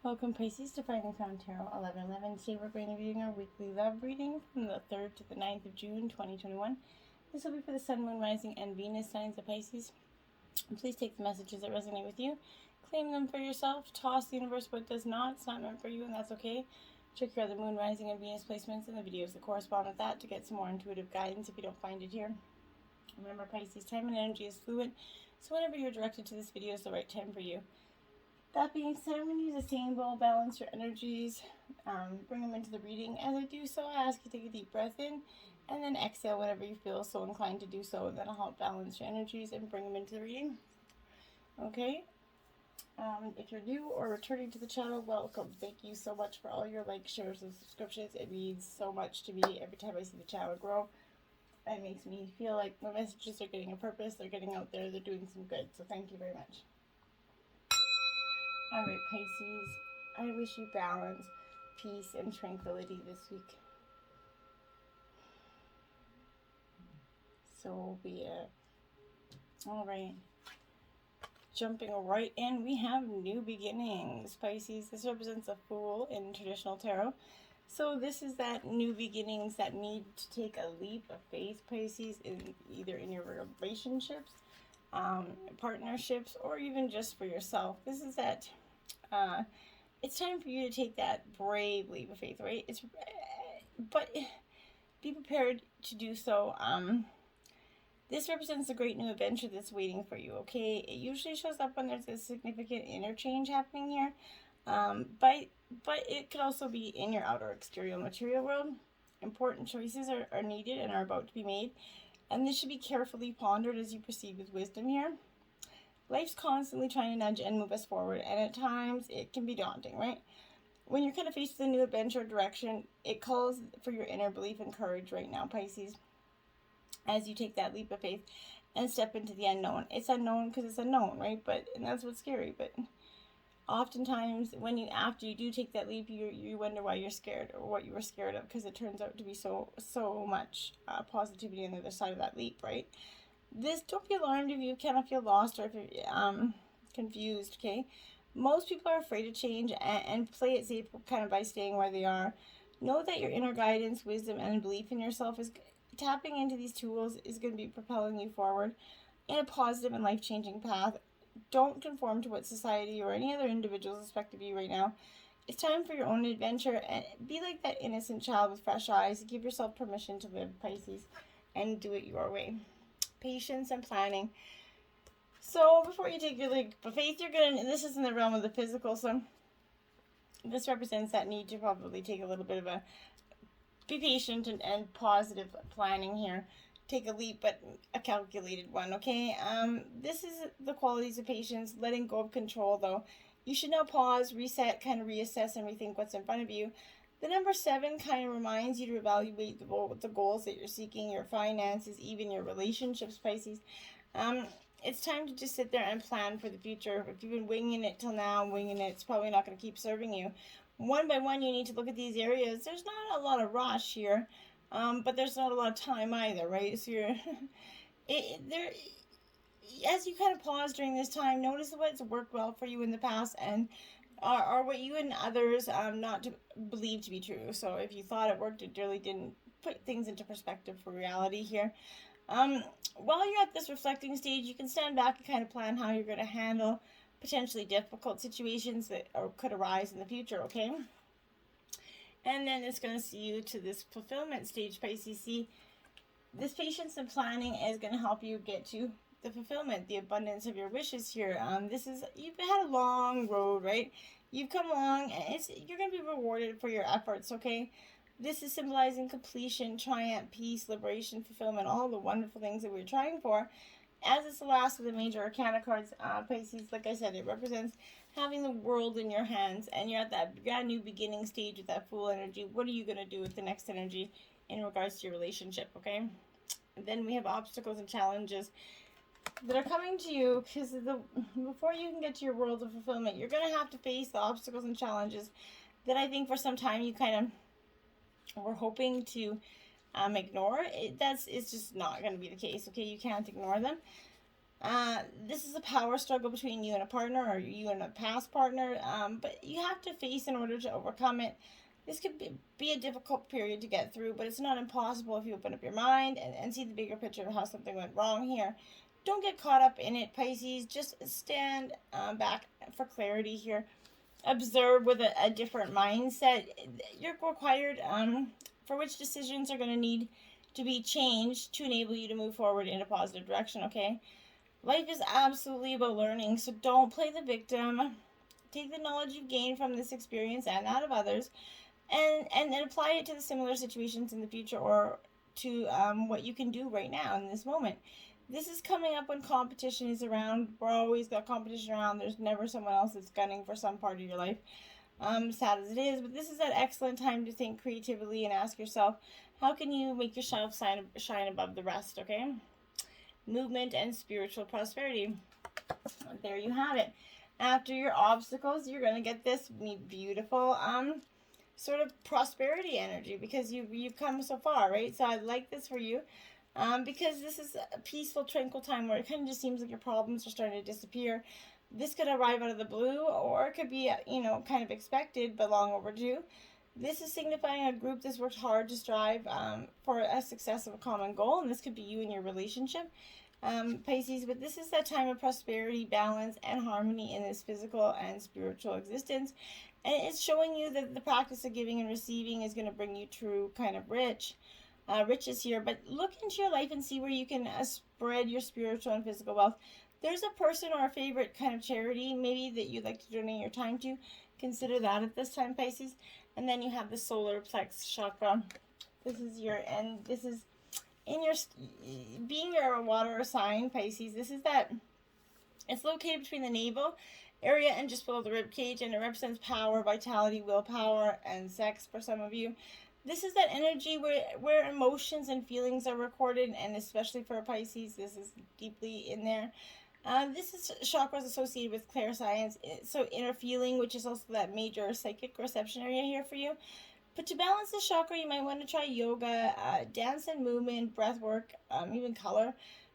Welcome Pisces to Finally Found Tarot 1111. Today we're going to be doing our weekly love reading from the 3rd to the 9th of June 2021. This will be for the Sun, Moon, Rising, and Venus signs of Pisces. And please take the messages that resonate with you, claim them for yourself, toss the universe what does not. It's not meant for you, and that's okay. Check your other Moon, Rising, and Venus placements in the videos that correspond with that to get some more intuitive guidance if you don't find it here. Remember, Pisces, time and energy is fluid, so whenever you're directed to this video is the right time for you. That being said, I'm going to use a singing bowl, balance your energies, bring them into the reading. As I do so, I ask you to take a deep breath in and then exhale whenever you feel so inclined to do so. And then I'll help balance your energies and bring them into the reading. Okay? If you're new or returning to the channel, welcome. Thank you so much for all your likes, shares, and subscriptions. It means so much to me every time I see the channel grow. It makes me feel like my messages are getting a purpose. They're getting out there. They're doing some good. So thank you very much. Alright, Pisces, I wish you balance, peace, and tranquility this week. So be it. Alright. Jumping right in, we have new beginnings, Pisces. This represents a Fool in traditional tarot. So this is that new beginnings that need to take a leap of faith, Pisces, either in your relationships, partnerships, or even just for yourself. This is that it's time for you to take that brave leap of faith, right? But be prepared to do so. This represents a great new adventure that's waiting for you, okay? It usually shows up when there's a significant interchange happening here. But it could also be in your outer exterior material world. Important choices are needed and are about to be made. And this should be carefully pondered as you proceed with wisdom here. Life's constantly trying to nudge and move us forward, and at times it can be daunting, right? When you're kind of faced with a new adventure or direction, it calls for your inner belief and courage right now, Pisces, as you take that leap of faith and step into the unknown. It's unknown because it's unknown, right? And that's what's scary. But oftentimes, after you do take that leap, you wonder why you're scared or what you were scared of, because it turns out to be so much positivity on the other side of that leap, right? Don't be alarmed if you kind of feel lost or if you're confused, okay? Most people are afraid of change and play it safe kind of by staying where they are. Know that your inner guidance, wisdom, and belief in yourself is tapping into these tools is going to be propelling you forward in a positive and life-changing path. Don't conform to what society or any other individuals expect of you right now. It's time for your own adventure, and be like that innocent child with fresh eyes. Give yourself permission to live, Pisces, and do it your way. Patience and planning. So before you take your leap of faith, this is in the realm of the physical, so this represents that need to probably take a little bit of be patient and positive planning here. Take a leap, but a calculated one, okay? This is the qualities of patience, letting go of control, though. You should now pause, reset, kind of reassess and rethink what's in front of you. The number 7 kind of reminds you to evaluate the goals that you're seeking, your finances, even your relationships, Pisces. It's time to just sit there and plan for the future. If you've been winging it till now, it's probably not going to keep serving you. One by one, you need to look at these areas. There's not a lot of rush here, but there's not a lot of time either, right? So as you kind of pause during this time, notice what's worked well for you in the past and or what you and others not to believe to be true. So if you thought it worked, it really didn't. Put things into perspective for reality here. While you're at this reflecting stage, you can stand back and kind of plan how you're going to handle potentially difficult situations that could arise in the future, okay? And then it's going to see you to this fulfillment stage, Pisces. See, this patience and planning is going to help you get to the fulfillment, the abundance of your wishes here. You've had a long road, right? You've come along, and you're going to be rewarded for your efforts, okay? This is symbolizing completion, triumph, peace, liberation, fulfillment, all the wonderful things that we're trying for. As it's the last of the major arcana cards, Pisces, like I said, it represents having the world in your hands, and you're at that brand new beginning stage with that Fool energy. What are you going to do with the next energy in regards to your relationship, okay? And then we have obstacles and challenges that are coming to you, because before you can get to your world of fulfillment, you're going to have to face the obstacles and challenges that I think for some time you kind of were hoping to ignore. It's just not going to be the case, okay? You can't ignore them. This is a power struggle between you and a partner, or you and a past partner, but you have to face in order to overcome it. This could be a difficult period to get through, but it's not impossible if you open up your mind and see the bigger picture of how something went wrong here. Don't get caught up in it, Pisces. Just stand back for clarity here. Observe with a different mindset. You're required for which decisions are going to need to be changed to enable you to move forward in a positive direction, okay? Life is absolutely about learning, so don't play the victim. Take the knowledge you've gained from this experience and that of others, and apply it to the similar situations in the future, or to what you can do right now in this moment. This is coming up when competition is around. We're always got competition around. There's never someone else that's gunning for some part of your life. Sad as it is, but this is an excellent time to think creatively and ask yourself, how can you make yourself shine above the rest, okay? Movement and spiritual prosperity. There you have it. After your obstacles, you're going to get this beautiful sort of prosperity energy, because you've come so far, right? So I like this for you. Because this is a peaceful, tranquil time where it kind of just seems like your problems are starting to disappear. This could arrive out of the blue, or it could be, kind of expected but long overdue. This is signifying a group that's worked hard to strive for a success of a common goal, and this could be you and your relationship, Pisces. But this is that time of prosperity, balance, and harmony in this physical and spiritual existence. And it's showing you that the practice of giving and receiving is going to bring you true kind of riches here. But look into your life and see where you can spread your spiritual and physical wealth. There's a person or a favorite kind of charity maybe that you'd like to donate your time to. Consider that at this time, Pisces. And then you have the solar plexus chakra. This is in your being your water sign, Pisces. This is that it's located between the navel area and just below the rib cage, and it represents power, vitality, willpower, and sex for some of you. This is that energy where emotions and feelings are recorded, and especially for a Pisces, this is deeply in there. This is chakras associated with clairscience, so inner feeling, which is also that major psychic reception area here for you. But to balance this chakra, you might want to try yoga, dance and movement, breath work, even color.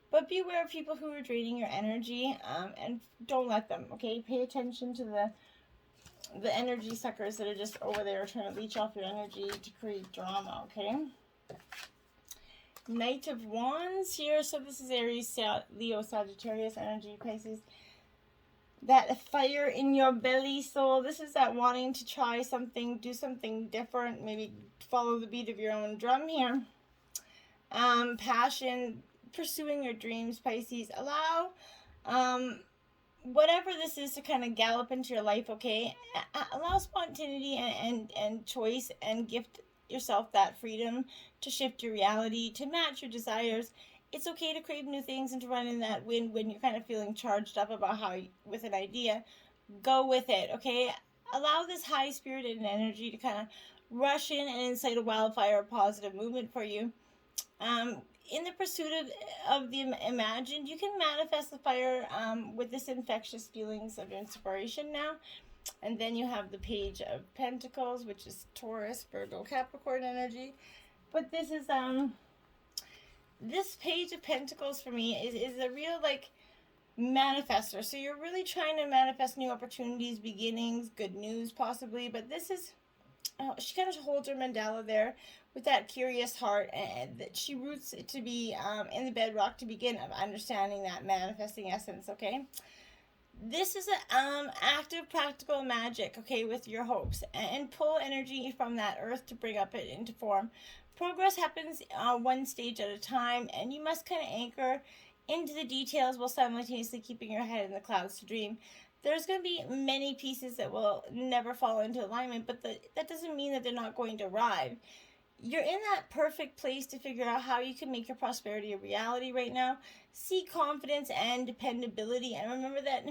But be aware of people who are draining your energy, and don't let them, okay? Pay attention to the energy suckers that are just over there trying to leech off your energy to create drama, okay? Knight of Wands here. So this is Aries, Leo, Sagittarius energy, Pisces. That fire in your belly, soul. This is that wanting to try something, do something different, maybe follow the beat of your own drum here. Passion, pursuing your dreams, Pisces. Allow whatever this is to kind of gallop into your life, okay? Allow spontaneity and choice, and gift yourself that freedom to shift your reality, to match your desires. It's okay to crave new things and to run in that wind when you're kind of feeling charged up about with an idea. Go with it, okay? Allow this high-spirited energy to kind of rush in and incite a wildfire of positive movement for you. In the pursuit of the imagined, you can manifest the fire with this infectious feelings of inspiration now. And then you have the Page of Pentacles, which is Taurus, Virgo, Capricorn energy. But this is this Page of Pentacles for me is a real manifester. So you're really trying to manifest new opportunities, beginnings, good news possibly. But this is, she kind of holds her mandala there with that curious heart, and that she roots it to be in the bedrock to begin of understanding that manifesting essence, okay? This is an active practical magic, okay, with your hopes, and pull energy from that earth to bring up it into form. Progress happens one stage at a time, and you must kind of anchor into the details while simultaneously keeping your head in the clouds to dream. There's going to be many pieces that will never fall into alignment, but that doesn't mean that they're not going to arrive. You're in that perfect place to figure out how you can make your prosperity a reality right now. See confidence and dependability, and remember that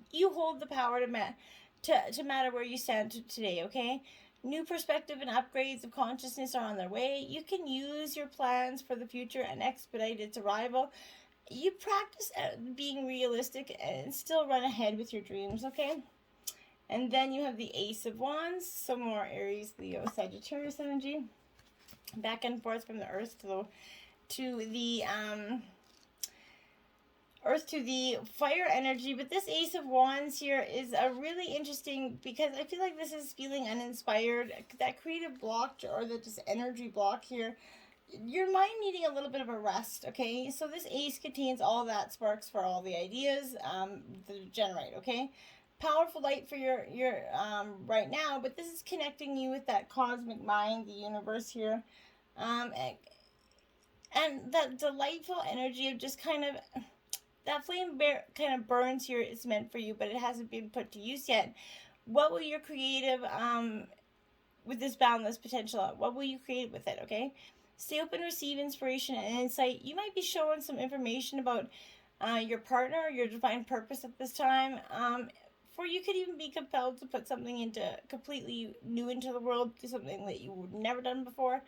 you hold the power to matter where you stand today, okay? New perspective and upgrades of consciousness are on their way. You can use your plans for the future and expedite its arrival. You practice being realistic and still run ahead with your dreams, okay? And then you have the Ace of Wands, some more Aries, Leo, Sagittarius energy. Back and forth from the earth to the Earth to the fire energy, but this Ace of Wands here is a really interesting, because I feel like this is feeling uninspired, that creative block or the just energy block here. Your mind needing a little bit of a rest, okay? So this ace contains all that sparks for all the ideas to generate, okay? Powerful light for your right now, but this is connecting you with that cosmic mind, the universe here, and that delightful energy of just kind of that flame kind of burns here. It's meant for you, but it hasn't been put to use yet. What will your creative with this boundless potential? What will you create with it? Okay, stay open, receive inspiration and insight. You might be showing some information about your partner, your divine purpose at this time. For you could even be compelled to put something into completely new into the world, do something that you've never done before,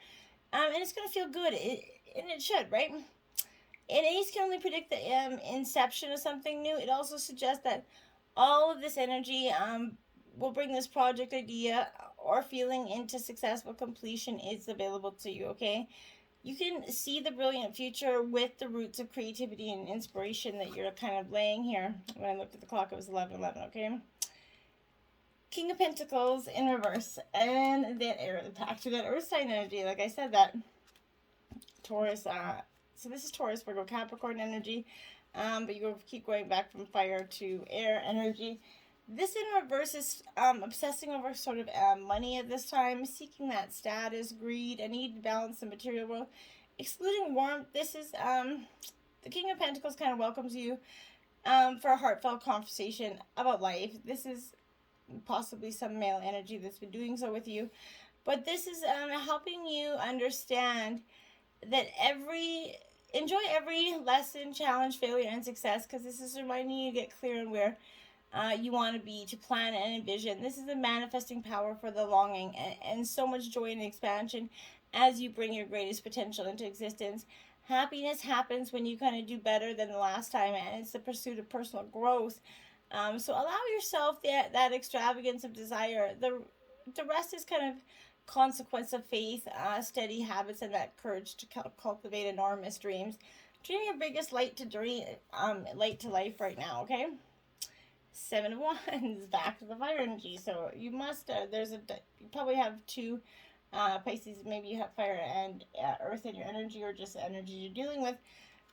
and it's gonna feel good. And it should, right? An ace can only predict the inception of something new. It also suggests that all of this energy will bring this project idea or feeling into successful completion is available to you, okay? You can see the brilliant future with the roots of creativity and inspiration that you're kind of laying here. When I looked at the clock, it was 11:11, okay? King of Pentacles in reverse. And then back to that Earth sign energy. Like I said, that Taurus, so this is Taurus, Virgo, Capricorn energy. But you keep going back from fire to air energy. This in reverse is obsessing over sort of money at this time, seeking that status, greed, a need to balance the material world, excluding warmth. This is the King of Pentacles kind of welcomes you for a heartfelt conversation about life. This is possibly some male energy that's been doing so with you, but this is helping you understand that enjoy every lesson, challenge, failure, and success, because this is reminding you to get clear on where you want to be, to plan and envision. This is the manifesting power for the longing, and so much joy and expansion as you bring your greatest potential into existence. Happiness happens when you kind of do better than the last time, and it's the pursuit of personal growth. So allow yourself that extravagance of desire. The rest is kind of consequence of faith, steady habits, and that courage to cultivate enormous dreams. Dream your biggest light to life right now, okay? 7 of Wands, back to the fire energy. So you must, you probably have two Pisces. Maybe you have fire and earth in your energy, or just energy you're dealing with.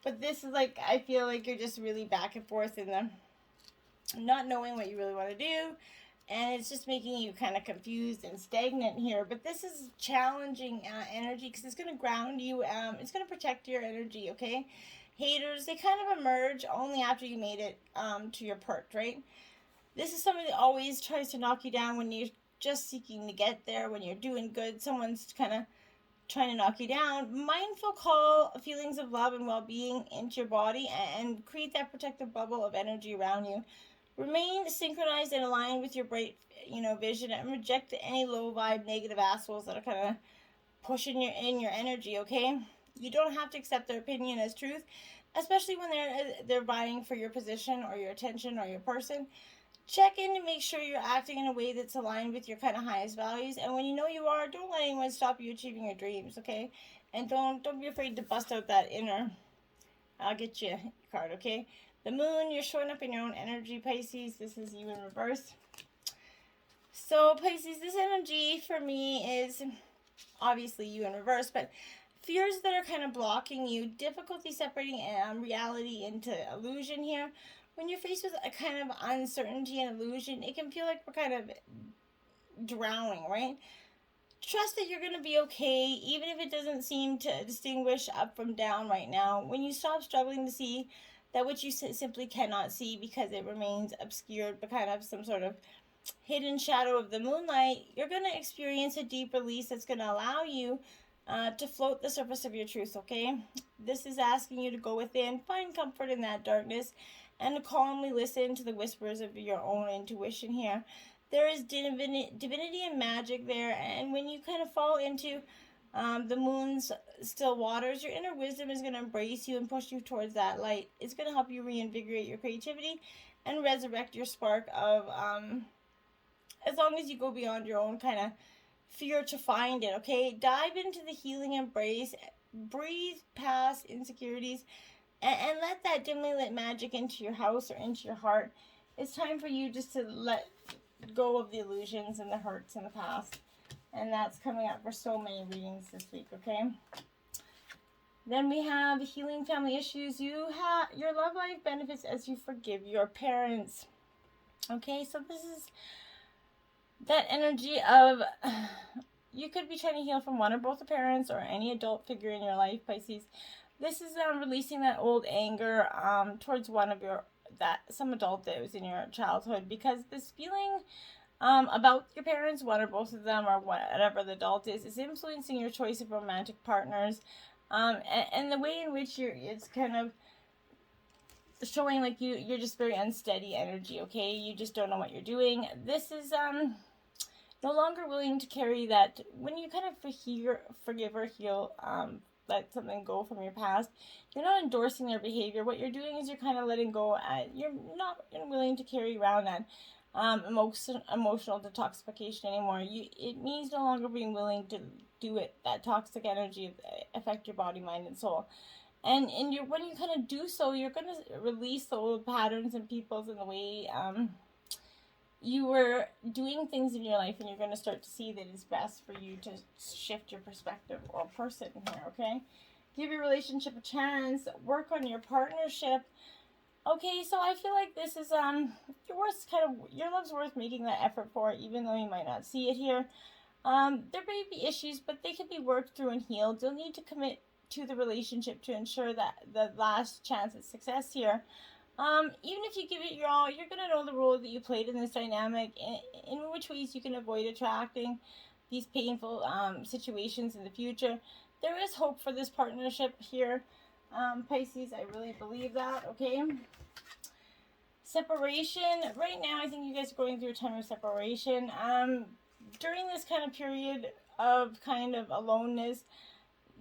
But this is like, I feel like you're just really back and forth in the not knowing what you really want to do. And it's just making you kind of confused and stagnant here. But this is challenging energy, because it's going to ground you. It's going to protect your energy, okay? Haters, they kind of emerge only after you made it to your perch, right? This is somebody that always tries to knock you down when you're just seeking to get there, when you're doing good. Someone's kind of trying to knock you down. Mindful call feelings of love and well-being into your body and create that protective bubble of energy around you. Remain synchronized and aligned with your bright, vision, and reject any low vibe, negative assholes that are kind of pushing your energy, okay? You don't have to accept their opinion as truth, especially when they're vying for your position or your attention or your person. Check in to make sure you're acting in a way that's aligned with your kind of highest values. And when you know you are, don't let anyone stop you achieving your dreams, okay? And don't be afraid to bust out that inner I'll get you card, okay? The moon, you're showing up in your own energy, Pisces. This is you in reverse. So, Pisces, this energy for me is obviously you in reverse, but fears that are kind of blocking you, difficulty separating reality into illusion here. When you're faced with a kind of uncertainty and illusion, it can feel like we're kind of drowning, right? Trust that you're going to be okay, even if it doesn't seem to distinguish up from down right now. When you stop struggling to see that which you simply cannot see because it remains obscured by kind of some sort of hidden shadow of the moonlight, you're going to experience a deep release that's going to allow you to float the surface of your truth, okay? This is asking you to go within, find comfort in that darkness, and to calmly listen to the whispers of your own intuition here. There is divinity and magic there, and when you kind of fall into the moon's still waters, your inner wisdom is going to embrace you and push you towards that light. It's going to help you reinvigorate your creativity and resurrect your spark of, as long as you go beyond your own kind of fear to find it, okay? Dive into the healing embrace, breathe past insecurities, and let that dimly lit magic into your house or into your heart. It's time for you just to let go of the illusions and the hurts in the past. And that's coming up for so many readings this week, okay? Then we have healing family issues. Your love life benefits as you forgive your parents. Okay, so this is that energy of you could be trying to heal from one or both the parents or any adult figure in your life, Pisces. This is releasing that old anger towards one of some adult that was in your childhood, because this feeling about your parents, one or both of them, or whatever the adult is influencing your choice of romantic partners, and the way in which it's kind of showing like you're just very unsteady energy, okay? You just don't know what you're doing. This is no longer willing to carry that. When you kind of forgive or heal, let something go from your past, you're not endorsing their behavior. What you're doing is you're kind of letting go, and you're not willing to carry around that emotional detoxification anymore. It means no longer being willing to do it. That toxic energy affect your body, mind, and soul. And when you kind of do so, you're going to release the old patterns and peoples and the way you were doing things in your life, and you're going to start to see that it's best for you to shift your perspective or person here, okay? Give your relationship a chance. Work on your partnership. Okay, so I feel like this is your love's worth making that effort for, even though you might not see it here. There may be issues, but they can be worked through and healed. You'll need to commit to the relationship to ensure that the last chance at success here. Even if you give it your all, you're going to know the role that you played in this dynamic, in which ways you can avoid attracting these painful situations in the future. There is hope for this partnership here, Pisces. I really believe that, okay? Separation. Right now, I think you guys are going through a time of separation. During this kind of period of kind of aloneness,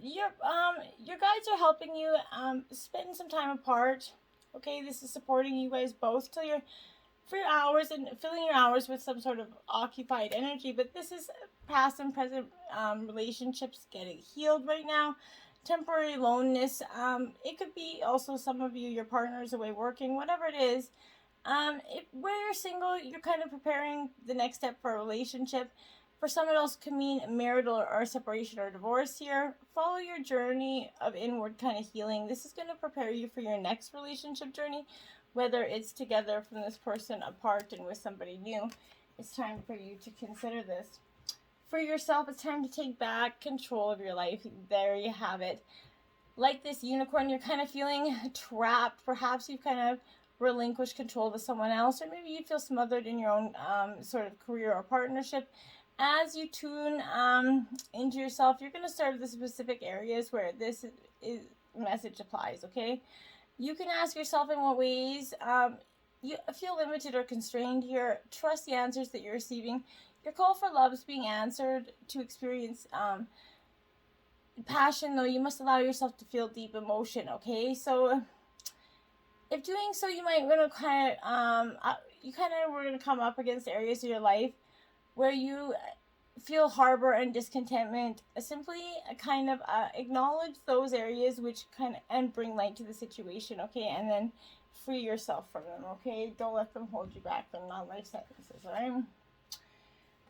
your guides are helping you spend some time apart. Okay, this is supporting you guys both till for your hours and filling your hours with some sort of occupied energy. But this is past and present relationships getting healed right now. Temporary aloneness. It could be also some of you, your partner's away working, whatever it is. Where you're single, you're kind of preparing the next step for a relationship. For someone else, could mean marital or separation or divorce here. Follow your journey of inward kind of healing. This is going to prepare you for your next relationship journey, whether it's together from this person, apart, and with somebody new. It's time for you to consider this. For yourself, it's time to take back control of your life. There you have it. Like this unicorn, you're kind of feeling trapped. Perhaps you've kind of relinquished control to someone else, or maybe you feel smothered in your own sort of career or partnership. As you tune into yourself, you're going to start with the specific areas where this message applies, okay? You can ask yourself in what ways you feel limited or constrained here. Trust the answers that you're receiving. Your call for love is being answered. To experience passion, though, you must allow yourself to feel deep emotion, okay? So if doing so, you might want to kind of we're going to come up against areas of your life where you feel harbor and discontentment. Simply kind of acknowledge those areas and bring light to the situation, okay? And then free yourself from them, okay? Don't let them hold you back. They're not life sentences, alright?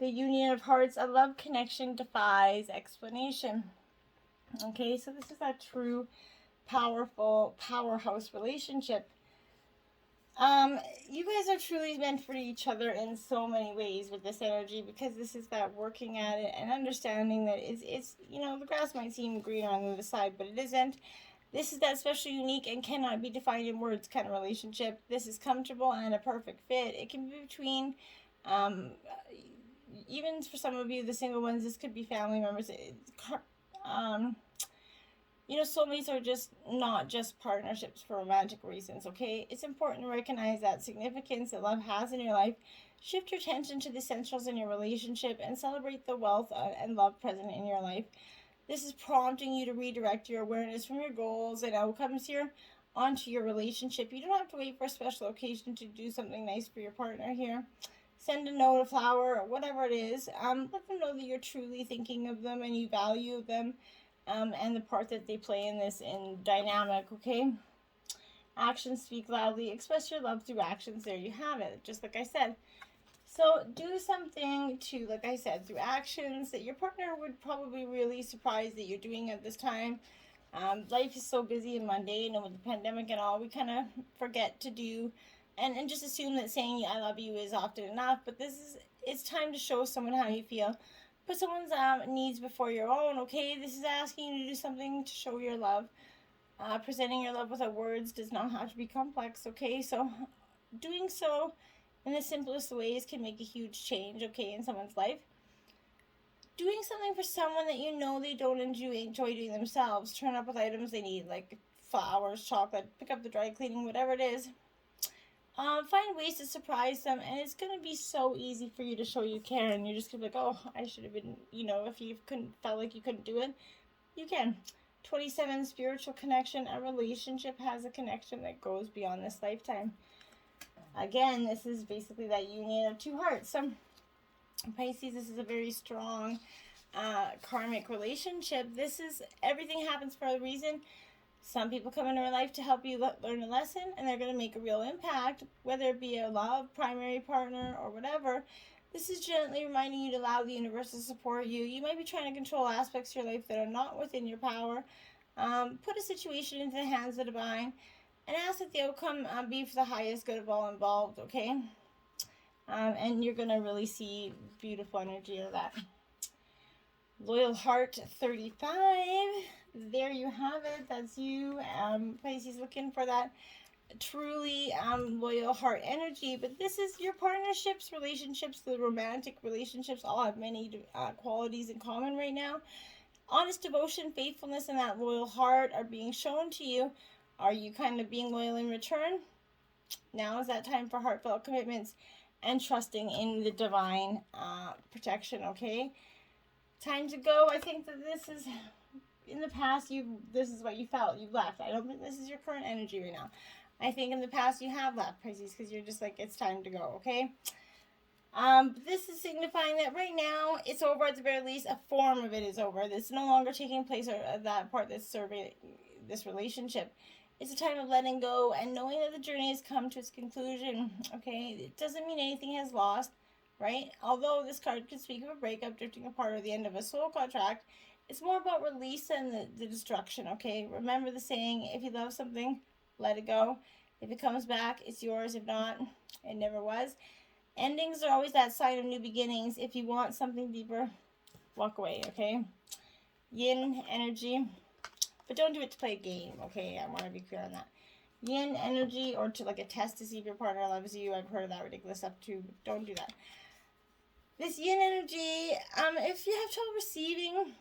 The union of hearts, a love connection defies explanation. Okay, so this is a true, powerful, powerhouse relationship. You guys are truly meant for each other in so many ways with this energy, because this is that working at it and understanding that it's the grass might seem greener on the other side, but it isn't. This is that special, unique, and cannot be defined in words kind of relationship. This is comfortable and a perfect fit. It can be between, even for some of you, the single ones, this could be family members. Soulmates are just not just partnerships for romantic reasons, okay? It's important to recognize that significance that love has in your life. Shift your attention to the essentials in your relationship and celebrate the wealth and love present in your life. This is prompting you to redirect your awareness from your goals and outcomes here onto your relationship. You don't have to wait for a special occasion to do something nice for your partner here. Send a note, a flower, or whatever it is. Let them know that you're truly thinking of them and you value them. And the part that they play in this dynamic, okay? Actions speak loudly. Express your love through actions. There you have it, just like I said. So do something to, like I said, through actions that your partner would probably really surprised that you're doing at this time. Life is so busy and mundane, and with the pandemic and all, we kind of forget to do and just assume that saying I love you is often enough. But it's time to show someone how you feel. Put someone's needs before your own, okay? This is asking you to do something to show your love. Presenting your love without words does not have to be complex, okay? So doing so in the simplest ways can make a huge change, okay, in someone's life. Doing something for someone that you know they don't enjoy doing themselves. Turn up with items they need, like flowers, chocolate, pick up the dry cleaning, whatever it is. Find ways to surprise them, and it's going to be so easy for you to show you care, and you're just going to be like, oh, I should have been, if you felt like you couldn't do it, you can. 27, spiritual connection. A relationship has a connection that goes beyond this lifetime. Again, this is basically that union of two hearts. So, Pisces, this is a very strong karmic relationship. This is, everything happens for a reason. Some people come into our life to help you learn a lesson, and they're going to make a real impact, whether it be a love, primary partner, or whatever. This is gently reminding you to allow the universe to support you. You might be trying to control aspects of your life that are not within your power. Put a situation into the hands of the divine, and ask that the outcome be for the highest good of all involved, okay? And you're going to really see beautiful energy of that. Loyal Heart 35. There you have it. That's you. Pisces, looking for that truly loyal heart energy. But this is your partnerships, relationships, the romantic relationships all have many qualities in common right now. Honest devotion, faithfulness, and that loyal heart are being shown to you. Are you kind of being loyal in return? Now is that time for heartfelt commitments and trusting in the divine protection, okay? Time to go. I think that this is, in the past, this is what you felt. You've left. I don't think this is your current energy right now. I think in the past you have left, Pisces, because you're just like, it's time to go, okay? This is signifying that right now it's over. At the very least, a form of it is over. It's no longer taking place, or that part that's serving this relationship. It's a time of letting go and knowing that the journey has come to its conclusion, okay? It doesn't mean anything has lost, right? Although this card could speak of a breakup, drifting apart, or the end of a soul contract, it's more about release than the destruction, okay? Remember the saying, if you love something, let it go. If it comes back, it's yours. If not, it never was. Endings are always that sign of new beginnings. If you want something deeper, walk away, okay? Yin energy. But don't do it to play a game, okay? I want to be clear on that. Yin energy, or to like a test to see if your partner loves you. I've heard of that ridiculous stuff too. But don't do that. This yin energy, if you have trouble receiving,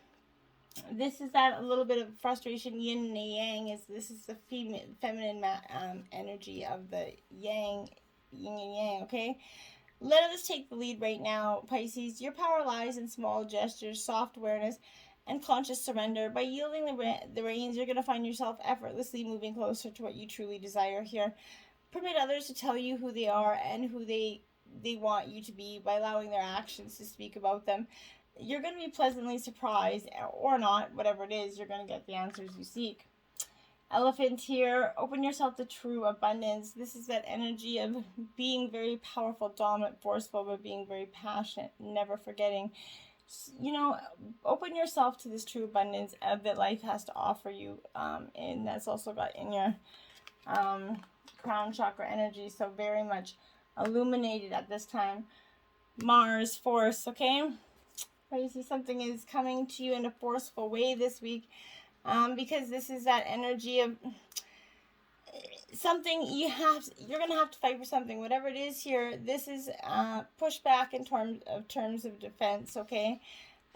this is that a little bit of frustration. Yin and yang this is the feminine energy of the yang, yin and yang, okay? Let others take the lead right now, Pisces. Your power lies in small gestures, soft awareness, and conscious surrender. By yielding the reins, you're going to find yourself effortlessly moving closer to what you truly desire here. Permit others to tell you who they are and who they want you to be by allowing their actions to speak about them. You're going to be pleasantly surprised, or not, whatever it is, you're going to get the answers you seek. Elephant here, open yourself to true abundance. This is that energy of being very powerful, dominant, forceful, but being very passionate, never forgetting. Open yourself to this true abundance that life has to offer you, and that's also got in your crown chakra energy, so very much illuminated at this time. Mars, force, okay? You see something is coming to you in a forceful way this week, because this is that energy of something you're going to have to fight for something, whatever it is here. This is pushback in terms of defense, okay?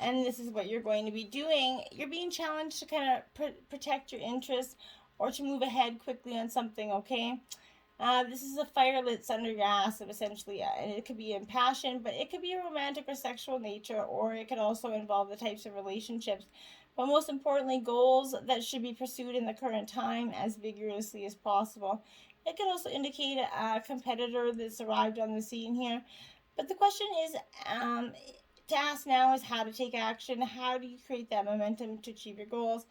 And this is what you're going to be doing. You're being challenged to kind of protect your interests or to move ahead quickly on something, okay? This is a fire that's under your ass, essentially, and it could be in passion, but it could be a romantic or sexual nature, or it could also involve the types of relationships. But most importantly, goals that should be pursued in the current time as vigorously as possible. It could also indicate a competitor that's arrived on the scene here. But the question is, to ask now is how to take action. How do you create that momentum to achieve your goals?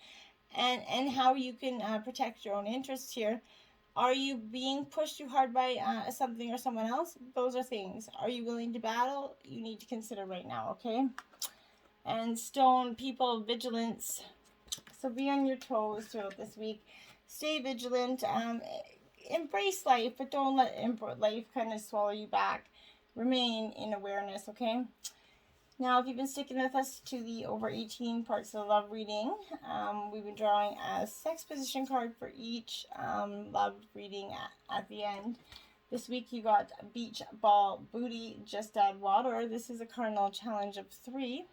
And how you can protect your own interests here. Are you being pushed too hard by something or someone else? Those are things. Are you willing to battle? You need to consider right now, okay? And stone, people, vigilance. So be on your toes throughout this week. Stay vigilant. Embrace life, but don't let life kind of swallow you back. Remain in awareness, okay? Now, if you've been sticking with us to the over 18 parts of the love reading, we've been drawing a sex position card for each love reading at the end. This week you got beach ball booty, just add water. This is a cardinal challenge of 3.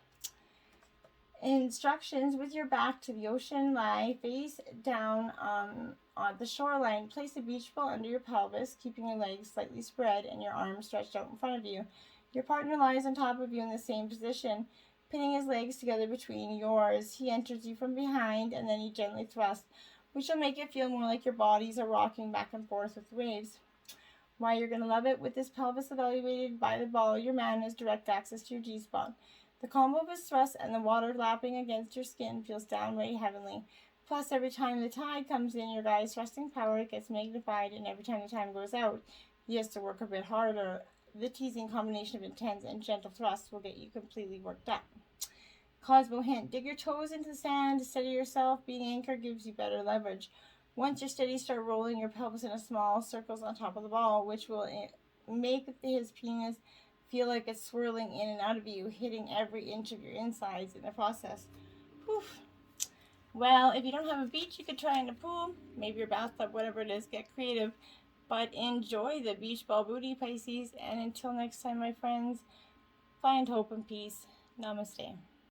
Instructions: with your back to the ocean, lie face down on the shoreline. Place a beach ball under your pelvis, keeping your legs slightly spread and your arms stretched out in front of you. Your partner lies on top of you in the same position, pinning his legs together between yours. He enters you from behind, and then you gently thrust, which will make it feel more like your bodies are rocking back and forth with the waves. Why you're going to love it: with this pelvis evaluated by the ball, your man has direct access to your G-spot. The combo of his thrust and the water lapping against your skin feels downright heavenly. Plus, every time the tide comes in, your guy's thrusting power gets magnified, and every time the time goes out, he has to work a bit harder. The teasing combination of intense and gentle thrusts will get you completely worked up. Cosmo hint: dig your toes into the sand to steady yourself. Being anchored gives you better leverage. Once you're steady, start rolling your pelvis in a small circles on top of the ball, which will make his penis feel like it's swirling in and out of you, hitting every inch of your insides in the process. Whew. Well, if you don't have a beach, you could try in a pool, maybe your bathtub, whatever it is. Get creative, but enjoy the beach ball booty, Pisces. And until next time, my friends, find hope and peace. Namaste.